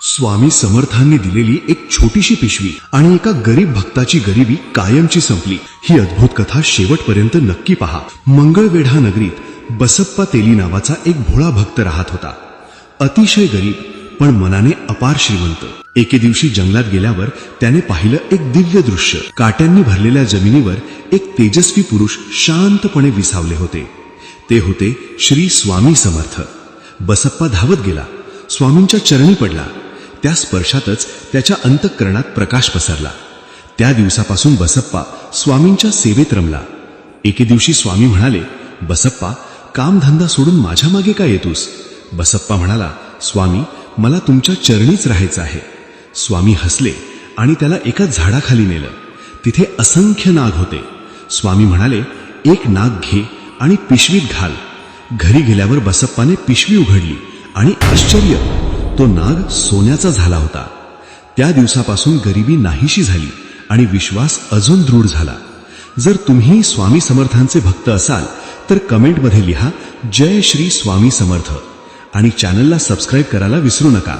स्वामी समर्थांनी दिलेली एक छोटीशी पिशवी आणि एका गरीब भक्ताची गरिबी कायमची संपली। ही अद्भुत कथा शेवटपर्यंत नक्की पहा। मंगळवेढा नगरीत बसप्पा तेली नावाचा एक भोळा भक्त राहत होता। अतिशय गरीब पण मनाने अपार श्रीमंत। एके दिवशी जंगलात गेल्यावर त्याने पाहिलं एक दिव्य दृश्य। काट्यांनी भरलेल्या जमिनीवर एक तेजस्वी पुरुष शांतपणे विसावले होते। ते होते श्री स्वामी समर्थ। बसप्पा धावत गेला, स्वामींच्या चरणी पडला। त्या स्पर्शातच त्याच्या अंतःकरणात प्रकाश पसरला। त्या दिवसापासून बसप्पा स्वामींच्या सेवेत रमला। एके दिवशी स्वामी म्हणाले, बसप्पा, कामधंदा सोडून माझ्या मागे का येतोस? बसप्पा म्हणाला, स्वामी, मला तुमच्या चरणीच राहायचं आहे। स्वामी हसले आणि त्याला एका झाडाखाली नेलं। तिथे असंख्य नाग होते। स्वामी म्हणाले, एक नाग घे आणि पिशवीत घाल। घरी गेल्यावर बसप्पाने पिशवी उघडली आणि आश्चर्य, तो नाग सोन्याचा झाला होता। त्या दिवसापासून गरिबी नाहीशी झाली आणि विश्वास अजून दृढ झाला। जर तुम्ही स्वामी समर्थांचे भक्त असाल तर कमेंटमध्ये लिहा जय श्री स्वामी समर्थ आणि चॅनलला सबस्क्राईब करायला विसरू नका।